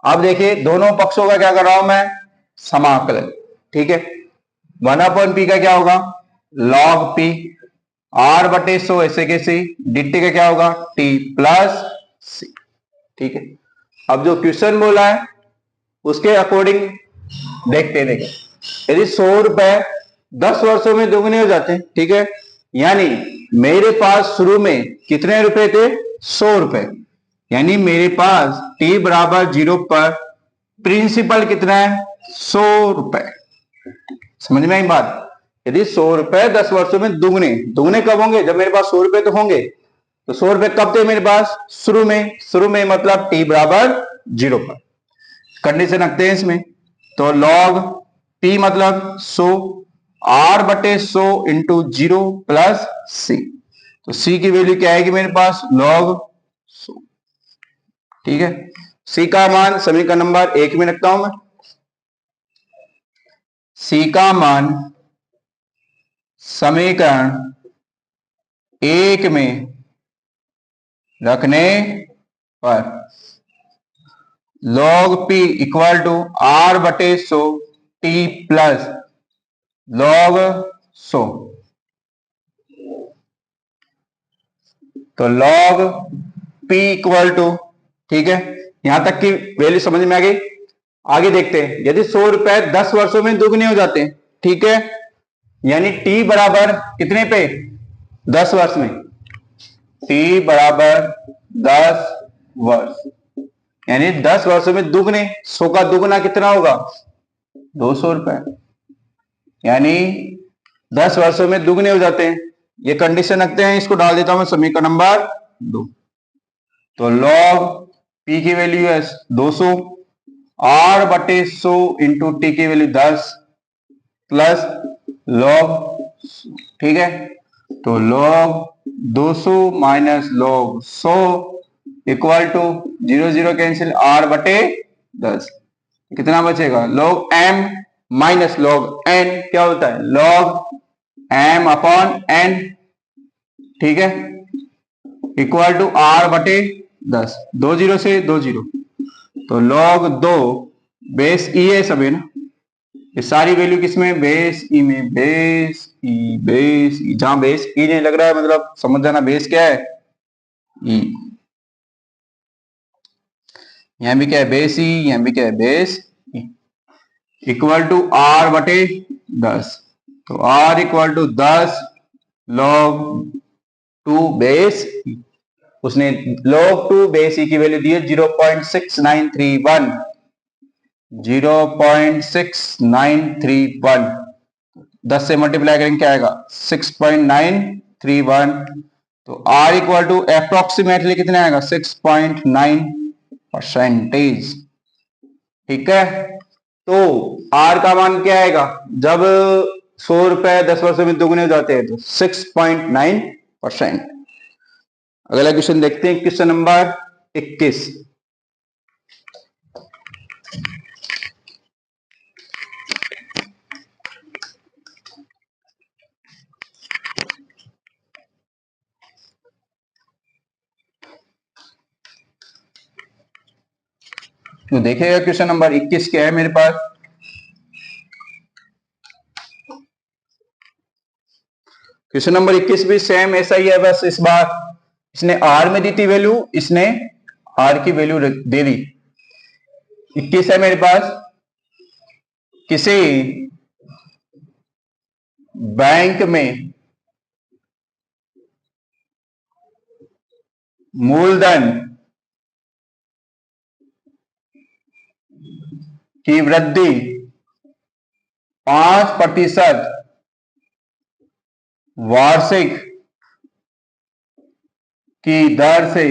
अब देखिए दोनों पक्षों का क्या कर रहा हूं मैं, समाकलन। ठीक है, 1/p का क्या होगा log p, आर बटे 100 ऐसे कैसे, dt का क्या होगा t प्लस सी। ठीक है, अब जो क्वेश्चन बोला है उसके अकॉर्डिंग देखते यदि 100 रुपए 10 वर्षों में दोगुने हो जाते हैं, ठीक है, यानी मेरे पास शुरू में कितने रुपए थे 100 रुपए, यानी मेरे पास t बराबर 0 पर प्रिंसिपल कितना है 100 रुपए। समझ में आई बात, यदि 100 रुपए 10 वर्षों में दुगने कब होंगे, जब मेरे पास 100 रुपए तो होंगे, तो 100 रुपए कब थे मेरे पास शुरू में मतलब t बराबर 0 पर। कंडीशन रखते हैं इसमें, तो log p मतलब 100 r बटे 100 इंटू 0 प्लस सी, तो c की वैल्यू क्या आएगी मेरे पास log 100। ठीक है, c का मान समीकरण नंबर 1 में रखता हूं मैं, c का मान समीकरण 1 में रखने पर log p equal to r बटे 100 t प्लस log 100, तो log p इक्वल टू, ठीक है, यहां तक की वैल्यू समझ में आ गई। आगे देखते हैं, यदि 100 रुपए 10 वर्षों में दुगने हो जाते हैं, ठीक है, यानी t बराबर कितने पे 10 वर्ष में, t बराबर 10 वर्ष, यानी 10 वर्षों में दुगने, 100 का दुगना कितना होगा 200 रुपए, यानी 10 वर्षों में दुगने हो जाते हैं। ये कंडीशन रखते हैं, इसको डाल देता हूं मैं समीकरण नंबर 2, तो log p की वैल्यू है 200, r बटे 100 इंटू टी की वैल्यू 10 प्लस log, ठीक है, तो log 200 minus log 100 equal to 0 0 cancel, r बटे 10, कितना बचेगा log m minus log n क्या होता है log m अपॉन n, ठीक है, इक्वल टू r बटे 10, 2 0 से 2 0, तो log 2 बेस ई है सभी ना, ये सारी वैल्यू किसमें बेस ई में, बेस ई, जहां बेस ई नहीं लग रहा है मतलब समझ जाना बेस क्या है ई, यहां भी क्या है बेस ई, यहां भी क्या है base E, equal to r बटे 10, तो r equal to 10 log 2 base e, उसने log 2 बेस ई की वैल्यू दी है 0.6931, 0.6931, 10 से मल्टीप्लाई करेंगे क्या आएगा 6.931, तो R इक्वल टू अप्रोक्सीमेटली कितना आएगा 6.9%। ठीक है, तो R का मान क्या आएगा जब 100 रुपए 10 वर्षों में दोगुने हो जाते हैं तो 6.9%। अगला क्वेश्चन देखते हैं, क्वेश्चन नंबर 21। तो देखिएगा क्वेश्चन नंबर 21 क्या है मेरे पास। क्वेश्चन नंबर 21 भी सेम ऐसा ही है, बस इस बार इसने आर में दी थी वैल्यू, इसने आर की वैल्यू दे दी। 21 है मेरे पास, किसी बैंक में मूलधन की वृद्धि 5% वार्षिक की दर से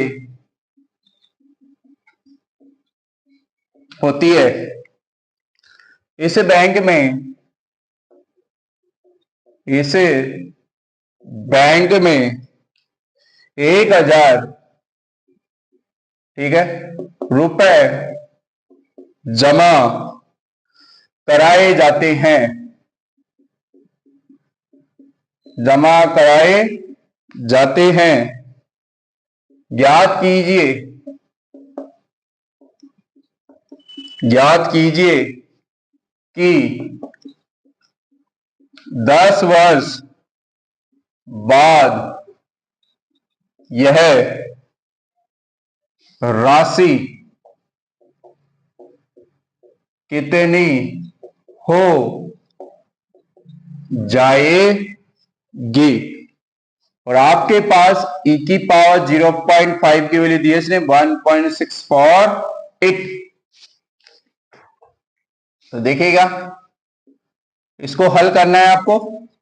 होती है। इस बैंक में 1000, ठीक है, रुपए जमा कराए जाते हैं, ज्ञात कीजिए कि 10 वर्ष बाद यह राशि कितनी हो जाएगी। और आपके पास e की पावर 0.5 की वैल्यू दी है इसने 1.648। तो देखिएगा इसको हल करना है आपको।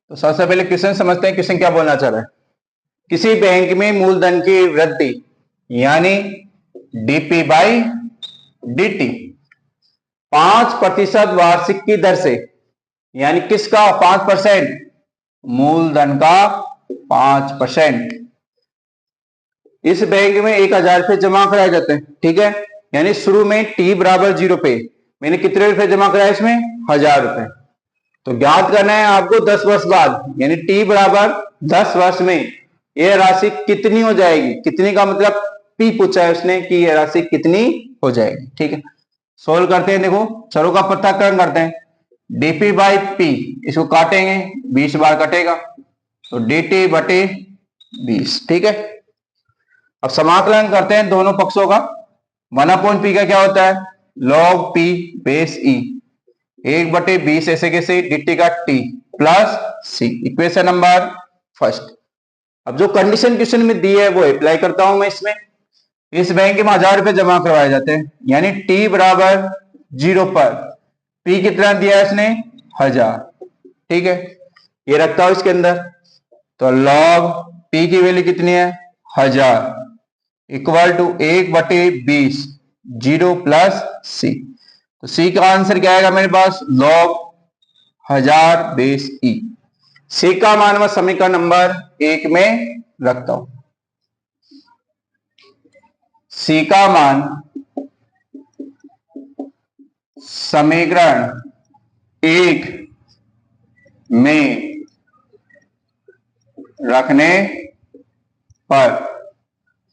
तो सबसे पहले क्वेश्चन समझते हैं, क्वेश्चन क्या बोलना चाह रहा है। किसी बैंक में मूलधन की वृद्धि यानी डीपी बाई डीटी 5% वार्षिक की दर से, यानी किसका 5%, मूलधन का 5%। इस बैंक में 1000 रुपए जमा कराए जाते हैं, ठीक है, यानी शुरू में t बराबर 0 पे मैंने कितने रुपए जमा कराए इसमें 1000 रुपए। तो ज्ञात करना है आपको 10 वर्ष बाद, यानी t बराबर 10 वर्ष में यह राशि कितनी हो जाएगी। कितनी का मतलब p पूछा है उसने कि यह राशि कितनी हो जाएगी। ठीक है, सोल्व करते हैं। देखो चरों का पृथक्करण करते हैं, dp बाई p, इसको काटेंगे 20 बार कटेगा तो dt बटे 20। ठीक है, अब समाकलन करते हैं दोनों पक्षों का। 1/p का क्या होता है log p बेस e, 1/20 ऐसे कैसे dt का t plus c, equation number first. अब जो कंडीशन क्वेश्चन में दी है वो अप्लाई करता हूं मैं इसमें। इस बैंक में 1000 रुपए जमा करवाए जाते हैं, यानी t बराबर 0 पर p कितना दिया है इसने 1000। ठीक है, ये रखता हूं इसके अंदर, तो log p की वैल्यू कितनी है 1000 इक्वल टू 1/20 0 प्लस c। तो c का आंसर क्या आएगा मेरे पास log 1000 बेस e। c का मान मैं समीकरण नंबर 1 में रखता हूं। c का मान समीकरण 1 में रखने पर,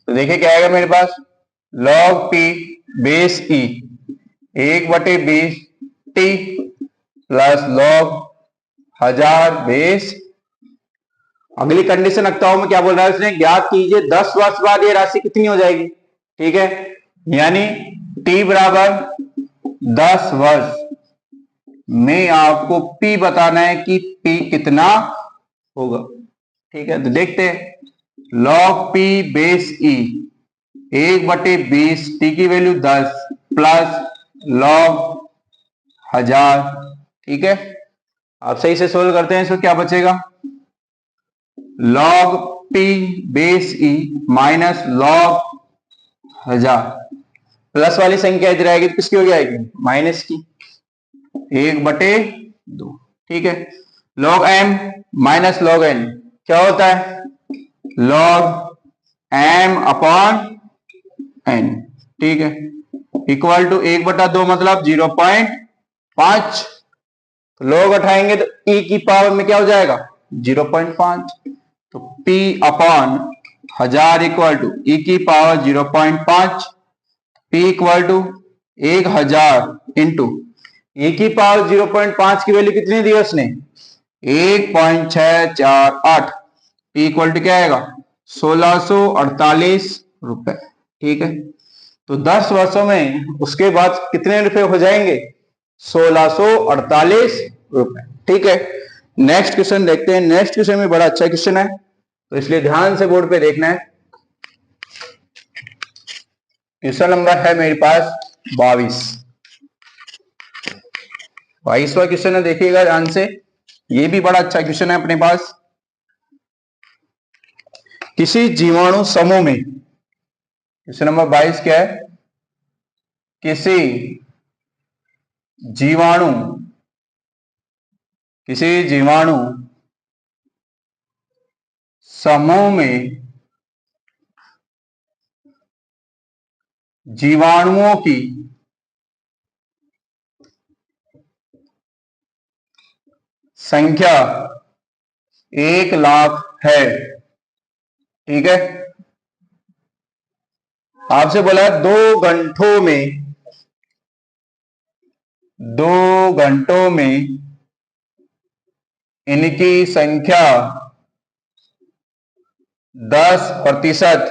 तो देखिए क्या आएगा मेरे पास log p base e 1/20 t plus log 1000 base. अगली कंडीशन रखता हूं मैं, क्या बोल रहा है उसने, ज्ञात कीजिए 10 वर्ष बाद ये राशि कितनी हो जाएगी। ठीक है, यानी t बराबर 10 वर्ष में आपको p बताना है कि p कितना होगा। ठीक है, तो देखते हैं log p base e 1/20 t की वैल्यू 10 प्लस log 1000। ठीक है, आप सही से सोल्व करते हैं, इसको क्या बचेगा log P base E minus log 1000। Plus वाली संख्या इधर आएगी तो किसकी हो जाएगी, माइनस की, 1/2। ठीक है। Log M minus log N क्या होता है, लॉग एम अपॉन एन। ठीक है। इक्वल टू 1/2 मतलब 0.5। लॉग उठाएंगे तो e की पावर में क्या हो जाएगा, 0.5। तो p upon 1000 equal to e की power 0.5। p equal to 1000 into e की पावर 0.5 की वैल्यू कितनी दी उसने, 1.648। p इक्वल टू क्या आएगा, 1648 रुपए। ठीक है। तो 10 वर्षों में उसके बाद कितने रुपए हो जाएंगे, 1648 रुपए। ठीक है। नेक्स्ट क्वेश्चन देखते हैं। नेक्स्ट क्वेश्चन में बड़ा अच्छा क्वेश्चन है, तो इसलिए ध्यान से बोर्ड पे देखना है। क्वेश्चन नंबर है मेरे पास 22वां क्वेश्चन है, देखिएगा ध्यान से। ये भी बड़ा अच्छा क्वेश्चन है अपने पास। किसी जीवाणु समूह में, क्वेश्चन नंबर 22 क्या है, किसी जीवाणु समूह में जीवाणुओं की संख्या 1,00,000 है। ठीक है। आपसे बोला 2 घंटों में इनकी संख्या 10%,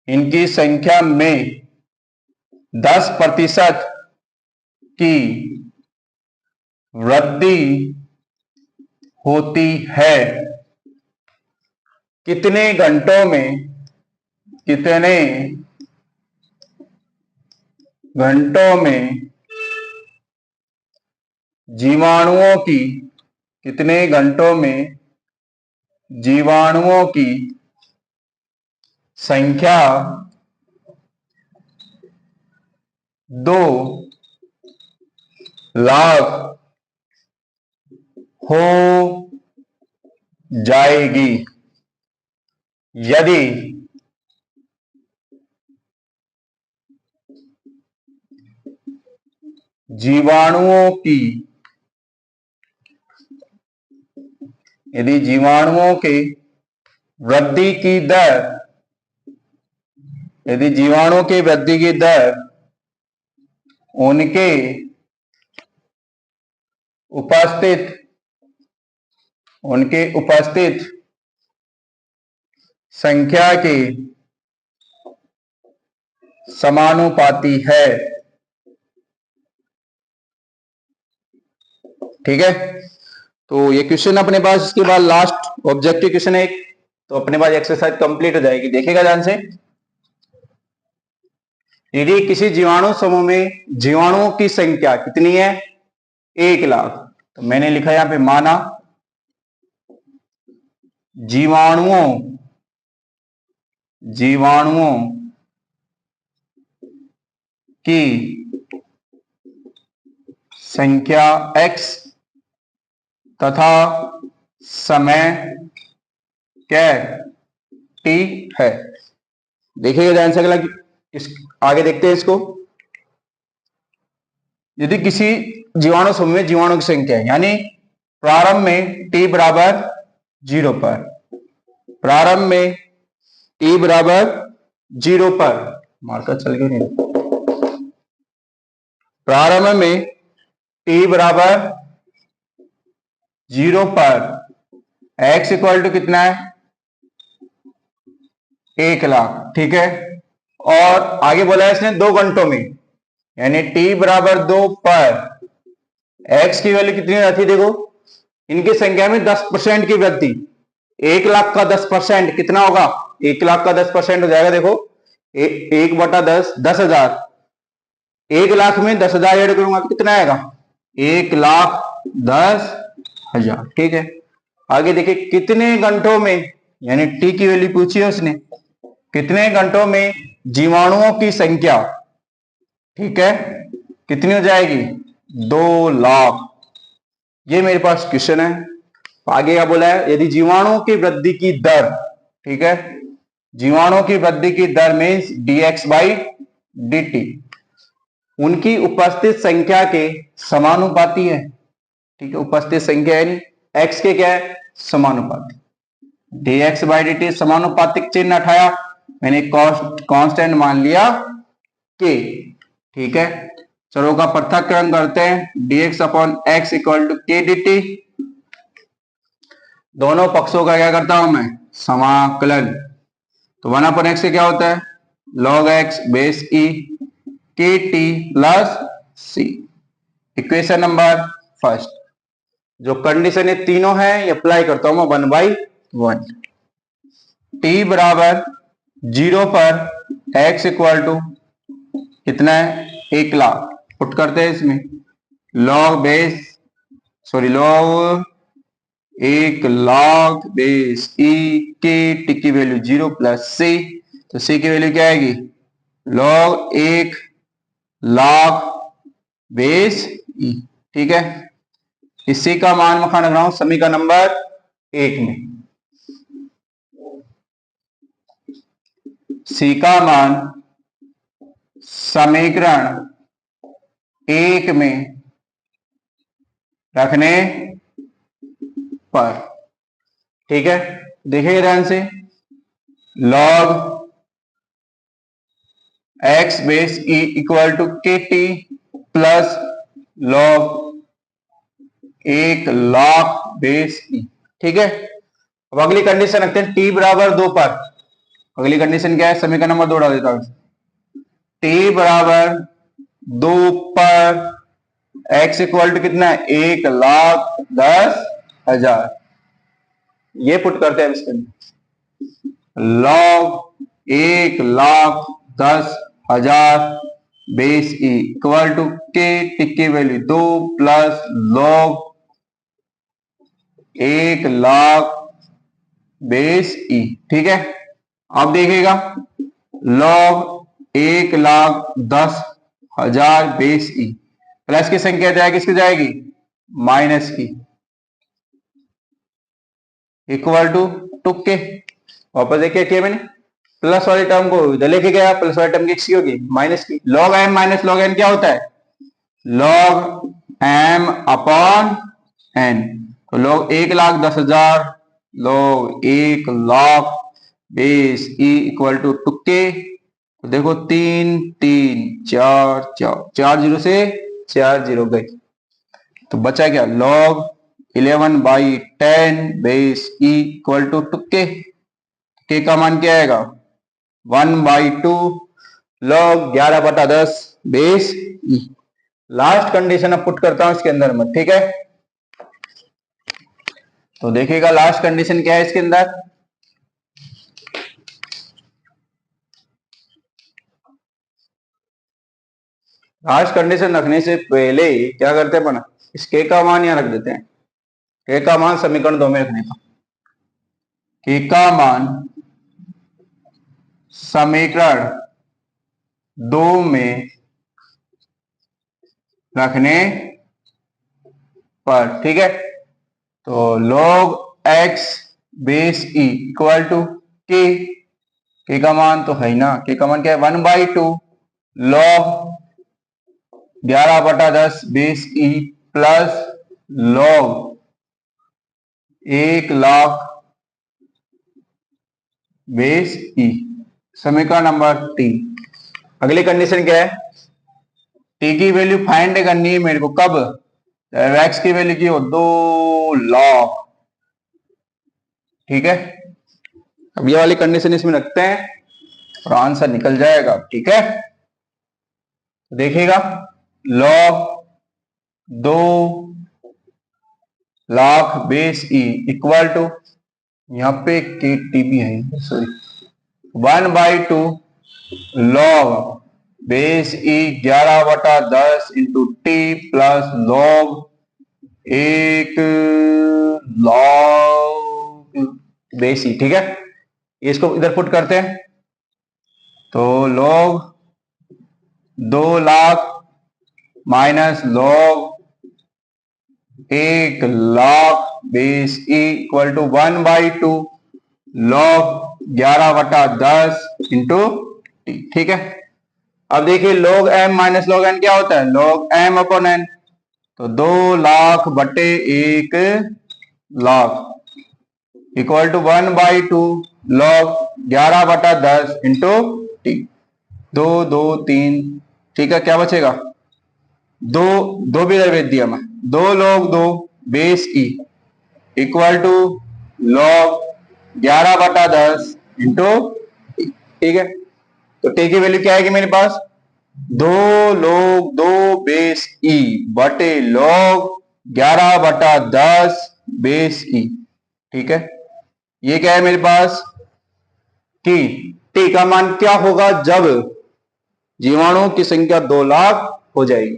इनकी संख्या में 10% की वृद्धि होती है। कितने घंटों में जीवाणुओं की, कितने घंटों में जीवाणुओं की संख्या 2,00,000 हो जाएगी यदि जीवाणुओं के वृद्धि की दर, यदि जीवाणुओं की वृद्धि की दर उनके उपस्थित संख्या के समानुपाती है। ठीक है। तो ये क्वेश्चन अपने पास, इसके बाद लास्ट ऑब्जेक्टिव क्वेश्चन है एक, तो अपने पास एक्सरसाइज कंप्लीट हो जाएगी। देखिएगा ध्यान से। यदि किसी जीवाणु समूह में जीवाणुओं की संख्या कितनी है, 1,00,000, तो मैंने लिखा यहां पे माना जीवाणुओं की संख्या x तथा समय क्या t है। देखिएगा ध्यान से। अगला आगे देखते हैं इसको। यदि किसी जीवाणु समूह में जीवाणु की संख्या है, यानी प्रारंभ में t बराबर 0 पर, प्रारंभ में t बराबर 0 पर, मार्कर चल गया नहीं, प्रारंभ में t बराबर 0 पर x इक्वल टू कितना है, 1,00,000। ठीक है। और आगे बोला है इसने 2 घंटों में, यानी t बराबर 2 पर x की वैल्यू कितनी रहती, देखो इनकी संख्या में 10% की वृद्धि। 1,00,000 का 10% कितना होगा, 1,00,000 का 10% हो जाएगा। देखो 1/10 10,000, 1,00,000 में 10,000 ऐड करूंगा तो कितना आएगा, 1,10,000। ठीक है। आगे देखिए कितने घंटों में यानी टी की वैल्यू पूछी है उसने, कितने घंटों में जीवाणुओं की संख्या, ठीक है, कितनी हो जाएगी, 2 लाख। ये मेरे पास क्वेश्चन है। आगे क्या बोला है, यदि जीवाणुओं की वृद्धि की दर, ठीक है, जीवाणुओं की वृद्धि की दर मीन्स dx बाई dt उनकी उपस्थित संख्या के समानुपाती है, ठीक है, उपस्थित संख्या यानी x के क्या है, समानुपाती। dx बाई dt समानुपातिक चिन्ह हटाया, मैंने कांस्टेंट मान लिया k, ठीक है। चलो का पृथक्करण करते हैं, dx upon X equal to k dt, दोनों पक्षों का क्या करता हूं मैं, समाकलन। तो 1 अपॉन एक्स से क्या होता है, log x बेस e के टी प्लस सी। इक्वेशन नंबर फर्स्ट, जो कंडीशन ये तीनों है ये अप्लाई करता हूं मैं 1/1। टी बराबर 0 पर x इक्वल टू कितना है, 1 लाख, पुट करते हैं इसमें, log 1 लाख बेस ई के टी की वैल्यू 0 प्लस सी, तो सी की वैल्यू क्या आएगी, log 1 लाख बेस ई, ठीक है। इसी का मान मैं रख रहा हूं समीकरण नंबर 1 में, सी का मान समीकरण 1 में रखने पर, ठीक है। देखिए ध्यान से, log x base E equal to k t plus log 1 lakh base e, ठीक है। अब अगली कंडीशन रखते हैं t बराबर 2 पर। अगली कंडीशन क्या है, समीकरण नंबर 2 डाल देता हूं, t बराबर 2 पर x इक्वल टू कितना है, 1,10,000, ये पुट करते हैं इसके अंदर, log 1,10,000 base E equal to k t की value 2 plus log 1 lakh base e, ठीक है। अब देखिएगा, log 1,10,000 बेस ई, प्लस की संख्या जाएगी, किसकी जाएगी, माइनस की, इक्वल टू के, वापस देखिए किया मैंने, प्लस वाली टर्म को इधर लेके गया, प्लस वाली टर्म किसकी होगी, माइनस की। log m minus log n क्या होता है, log m अपॉन n, तो log 1,10,000 log 1 lakh base E equal to K, तो देखो 3 3 4 4 4 जीरो से 4 जीरो गई, तो बचा क्या, log 11/10 base E equal to K का मान क्या आएगा, 1/2 log 11/10 base E. Last condition अब पुट करता हूं इसके अंदर में, ठीक है। तो देखिएगा लास्ट कंडीशन क्या है इसके अंदर, लास्ट कंडीशन रखने से पहले क्या करते हैं अपन, इस के का मान यहां रख देते हैं, के का मान समीकरण 2 में रखने का, के का मान समीकरण 2 में रखने पर, ठीक है। तो log x base E equal to K का मान तो है ना, के का मान क्या है, 1/2 log 11/10 base e plus log 1 lakh base e, समीकरण नंबर 3। अगली कंडीशन क्या है, टी की वैल्यू फाइंड करनी है मेरे को, कब, एक्स की वैल्यू की हो 2 लाख, ठीक है। अब ये वाली कंडीशन इसमें रखते हैं और आंसर निकल जाएगा, ठीक है। देखिएगा, log 2 lakh base E equal to, यहां पे के टी भी है, sorry, 1/2 log base e 11/10 into t plus log 1 log, base e. ठीक है, इसको इधर पुट करते हैं तो log 2 lakh minus log 1 lakh base E equal to 1/2 log 11/10 into t. ठीक है, अब देखिए log m minus log n क्या होता है, log m अपॉन n। तो 2 लाख बटे 1 lakh equal to 1/2 log 11/10 into t. 2 2 3। ठीक है, क्या बचेगा, दो दो भी भेज दिया मैं, 2 log 2 base E equal to log 11/10 into t. ठीक है, तो टी की वैल्यू क्या आएगी मेरे पास, 2 log 2 बेस ई बटे log 11/10 बेस ई। ठीक है, ये क्या है मेरे पास, टी। टी का मान क्या होगा जब जीवाणुओं की संख्या 2 लाख हो जाएगी।